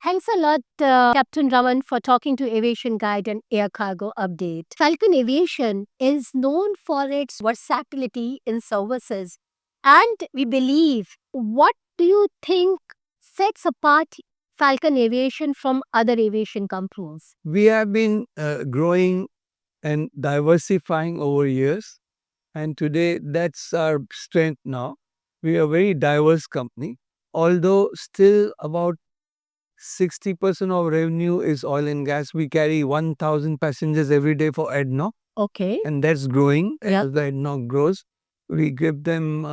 Thanks a lot, Captain Raman, for talking to Aviation Guide and Air Cargo Update. Falcon Aviation is known for its versatility in services, and we believe, what do you think sets apart Falcon Aviation from other aviation companies? We have been growing and diversifying over years, and today that's our strength now. We are a very diverse company, although still about 60% of revenue is oil and gas. We carry 1,000 passengers every day for ADNOC, Okay. and that's growing Yeah. as the ADNOC grows. We give them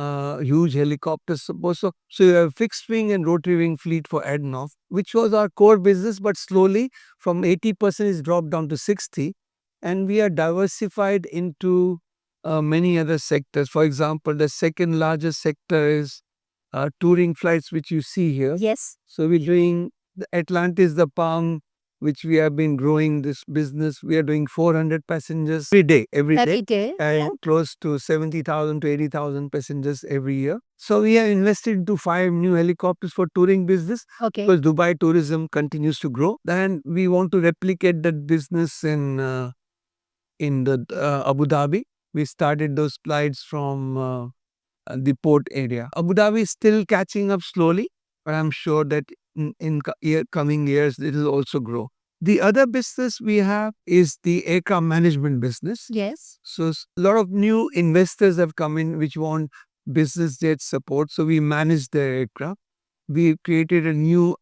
huge helicopter support. So you have fixed wing and rotary wing fleet for ADNOC, which was our core business, but slowly from 80% is dropped down to 60. And we are diversified into many other sectors. For example, the second largest sector is touring flights, which you see here. Yes. So we're doing the Atlantis, the Palm, which we have been growing this business. We are doing 400 passengers every Every day, day. and Yeah. close to 70,000 to 80,000 passengers every year. So we have invested into 5 new helicopters for touring business Okay. because Dubai tourism continues to grow. Then we want to replicate that business in the Abu Dhabi. We started those flights from the port area. Abu Dhabi is still catching up slowly, but I'm sure that in coming years it will also grow. The other business we have is the aircraft management business. Yes. So a lot of new investors have come in which want business jet support. So we manage their aircraft. We created a new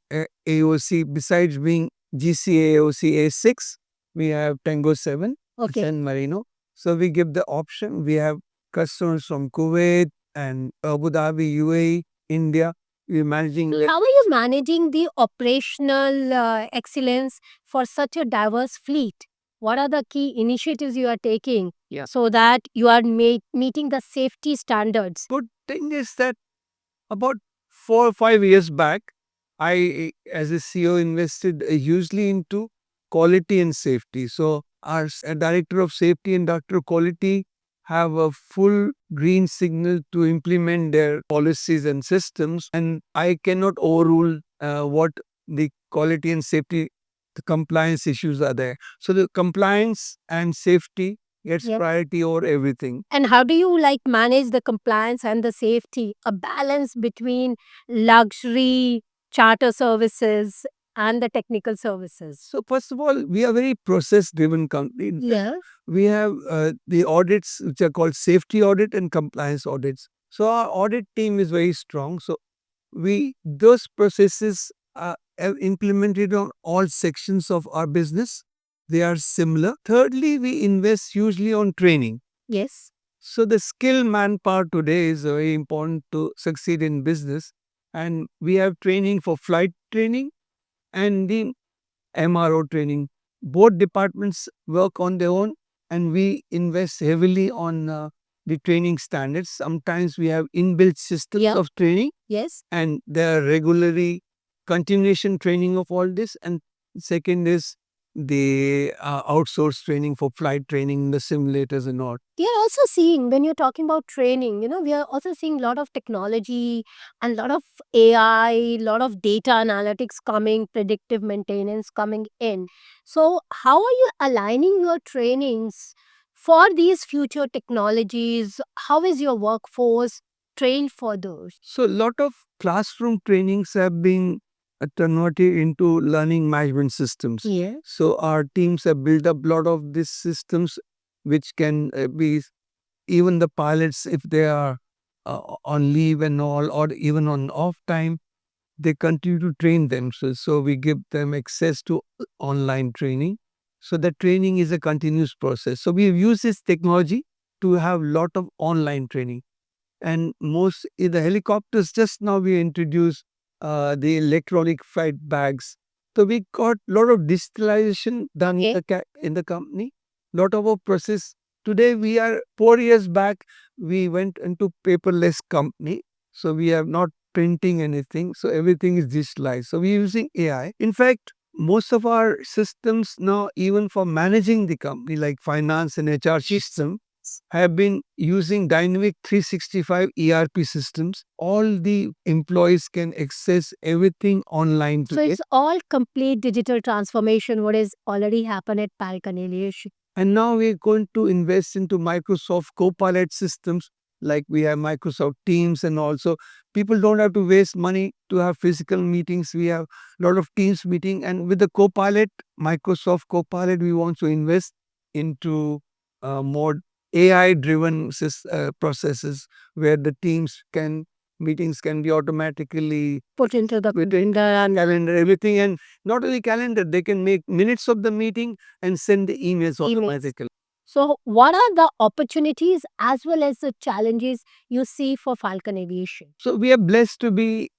AOC. Besides being GCA AOC A6, we have Tango 7 Okay. San Marino. So we give the option. We have customers from Kuwait and Abu Dhabi, UAE, India. We're managing. How are you managing the operational excellence for such a diverse fleet? What are the key initiatives you are taking so that you are meeting the safety standards? Good thing is that about 4 or 5 years back, I, as a CEO, invested hugely into quality and safety. So our director of safety and director of quality have a full green signal to implement their policies and systems, and I cannot overrule what the quality and safety, the compliance issues are there. So the compliance and safety gets Yes. priority over everything. And how do you manage the compliance and the safety, a balance between luxury charter services and the technical services? So first of all, we are very process-driven company. Yeah. We have the audits which are called safety audit and compliance audits. So our audit team is very strong. So we those processes are implemented on all sections of our business. They are similar. Thirdly, we invest hugely on training. Yes. So the skill manpower today is very important to succeed in business. And we have training for flight training and the MRO training. Both departments work on their own, and we invest heavily on the training standards. Sometimes we have inbuilt systems Yeah. of training, Yes. and there are regularly continuation training of all this. And second is the outsourced training for flight training, the simulators and all. We are also seeing, when you're talking about training, we are also seeing a lot of technology and a lot of AI, a lot of data analytics coming, predictive maintenance coming in. So, how are you aligning your trainings for these future technologies? How is your workforce trained for those? So a lot of classroom trainings have been converted into learning management systems. Yeah. So our teams have built up a lot of these systems, which can be even the pilots, if they are on leave and all, or even on off time, they continue to train themselves. So we give them access to online training. So the training is a continuous process. So we use this technology to have a lot of online training. And most in the helicopters, just now we introduced the electronic flight bags. So we got a lot of digitalization done in the company. Lot of our process. Today we are 4 years back, we went into paperless company. So we are not printing anything. So everything is digitalized. So we're using AI. In fact, most of our systems now, even for managing the company, like finance and HR system, have been using dynamic 365 ERP systems. All the employees can access everything online So today. it's all complete digital transformation, what is already happened at Falcon Aviation. And now we're going to invest into Microsoft Copilot systems, like we have Microsoft Teams, and also people don't have to waste money to have physical meetings. We have a lot of Teams meeting, and with the Copilot, Microsoft Copilot, we want to invest into more AI-driven processes where the teams can meetings can be automatically Put into the within calendar, everything, and not only calendar, they can make minutes of the meeting and send the emails automatically. So, what are the opportunities as well as the challenges you see for Falcon Aviation? So we are blessed to be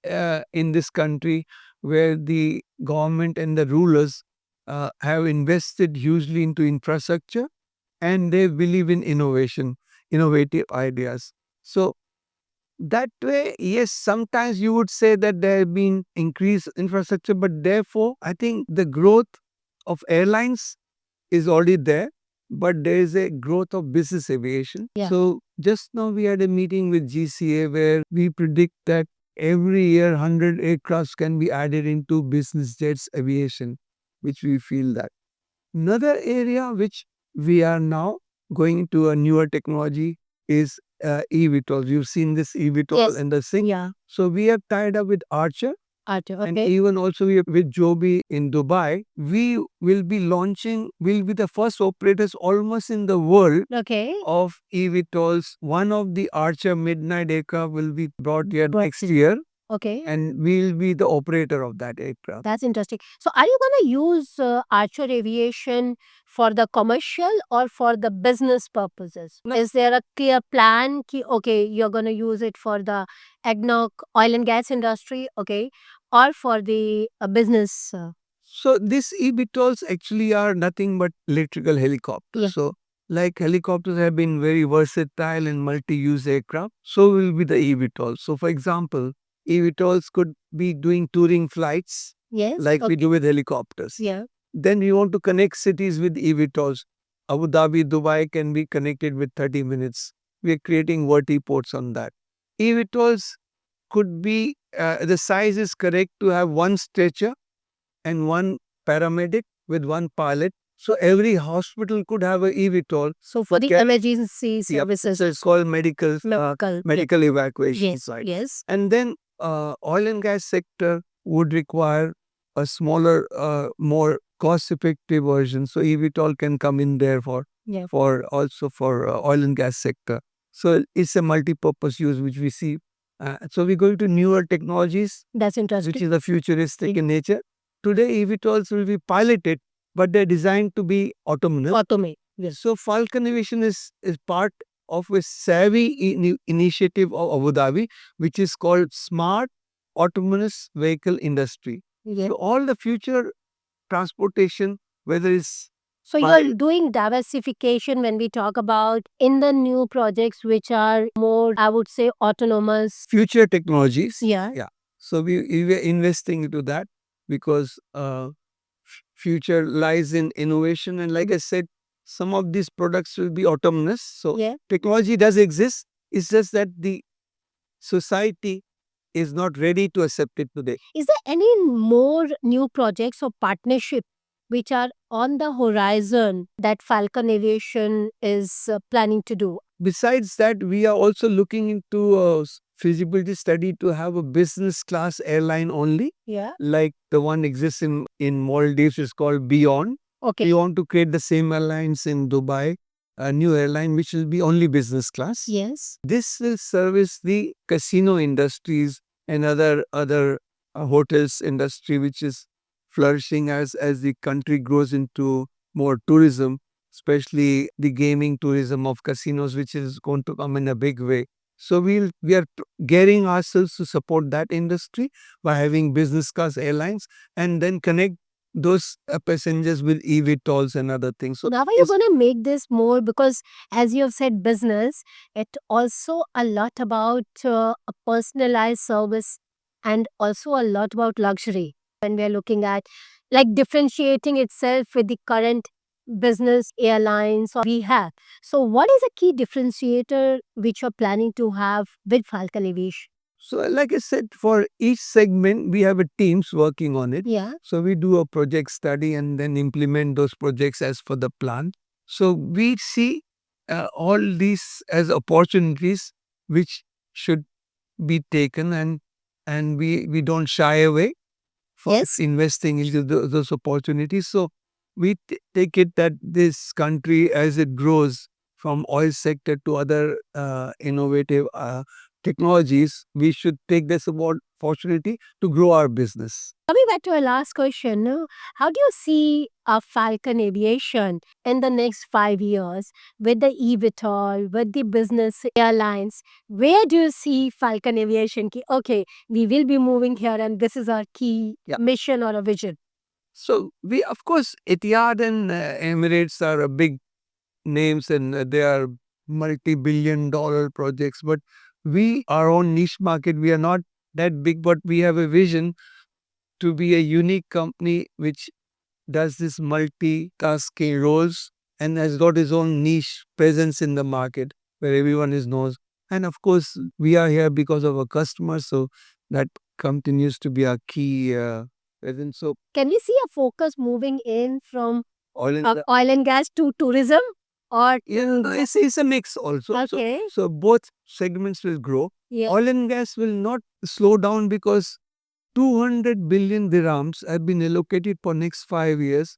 in this country where the government and the rulers have invested hugely into infrastructure, and they believe in innovation, innovative ideas. So that way, yes, sometimes you would say that there have been increased infrastructure, but therefore, I think the growth of airlines is already there, but there is a growth of business aviation. Yeah. So just now we had a meeting with GCA where we predict that every year 100 aircrafts can be added into business jets aviation, which we feel that. Another area which we are now going to a newer technology is eVTOL. You've seen this eVTOL. Yes. And the thing. Yeah. So we have tied up with Archer. Archer, And okay. even also we are with Joby in Dubai. We will be launching, will be the first operators almost in the world Okay. of eVTOLs. One of the Archer midnight aircraft will be brought here next year, Okay. and we'll be the operator of that aircraft. That's interesting. So, are you going to use Archer Aviation for the commercial or for the business purposes? No. Is there a clear plan? Okay, you're going to use it for the AGNOC oil and gas industry, okay, or for the business? So these eVTOLs actually are nothing but electrical helicopters. Yeah. So like helicopters have been very versatile and multi-use aircraft, so will be the eVTOL. So for example, eVTOLs could be doing touring flights, Yes. like we do with helicopters. Yeah. Then we want to connect cities with eVTOLs. Abu Dhabi, Dubai can be connected with 30 minutes. We are creating vertiports on that. eVTOLs could be, the size is correct to have one stretcher and one paramedic with one pilot. So every hospital could have a eVTOL. So for the emergency Yep. services, So it's called medical medical evacuation yes, site. yes. And then oil and gas sector would require a smaller, more cost-effective version. So eVTOL can come in there Yeah. for also for oil and gas sector. So it's a multi-purpose use which we see. So we're going to newer technologies, That's interesting. which is a futuristic in nature. Today, eVTOLs will be piloted, but they're designed to be autonomous. Automate. Yes. So Falcon Aviation is part of a savvy initiative of Abu Dhabi, which is called Smart Autonomous Vehicle Industry. Yeah. So all the future transportation, whether it's So you're doing diversification when we talk about in the new projects which are more, I would say, autonomous. future technologies. Yeah. Yeah. So we were investing into that because future lies in innovation. And like I said, some of these products will be autonomous. So Yeah. technology does exist. It's just that the society is not ready to accept it today. Is there any more new projects or partnership which are on the horizon that Falcon Aviation is planning to do? Besides that, we are also looking into a feasibility study to have a business class airline only, Yeah. like the one exists in Maldives, is called Beyond. Okay. We want to create the same airlines in Dubai, a new airline which will be only business class. Yes. This will service the casino industries and other hotels industry, which is flourishing as the country grows into more tourism, especially the gaming tourism of casinos, which is going to come in a big way. So we are gearing ourselves to support that industry by having business class airlines and then connect those passengers with eVTOLs and other things. So Now are you going to make this more, because as you have said business, it also a lot about a personalized service and also a lot about luxury when we are looking at like differentiating itself with the current business airlines or we have. So, what is a key differentiator which you're planning to have with Falcon Aviation? So, like I said, for each segment, we have a teams working on it. Yeah. So, we do a project study and then implement those projects as per the plan. So, we see all these as opportunities which should be taken, and we don't shy away for Yes. investing into those opportunities. So we take it that this country, as it grows from oil sector to other innovative technologies, we should take this opportunity to grow our business. Coming back to our last question, how do you see a Falcon Aviation in the next 5 years with the eVTOL, with the business airlines? Where do you see Falcon Aviation? Okay, we will be moving here, and this is our key mission or a vision. So we, of course, Etihad and Emirates are a big names, and they are multi-billion-dollar projects. But we, our own niche market, we are not that big, but we have a vision to be a unique company which does this multitasking roles and has got its own niche presence in the market where everyone is knows. And of course, we are here because of our customers, so that continues to be our key presence. So, can we see a focus moving in from oil and oil and gas to tourism? Or yeah, it's a mix also. okay. So both segments will grow. Yeah. Oil and gas will not slow down because 200 billion dirhams have been allocated for next 5 years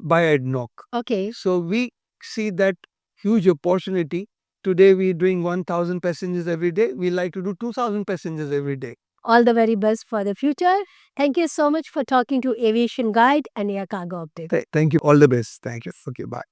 by ADNOC. Okay. So we see that huge opportunity. Today we're doing 1,000 passengers every day. We like to do 2,000 passengers every day. All the very best for the future. Thank you so much for talking to Aviation Guide and Air Cargo Update. Thank you. All the best. Thank you. Okay, bye.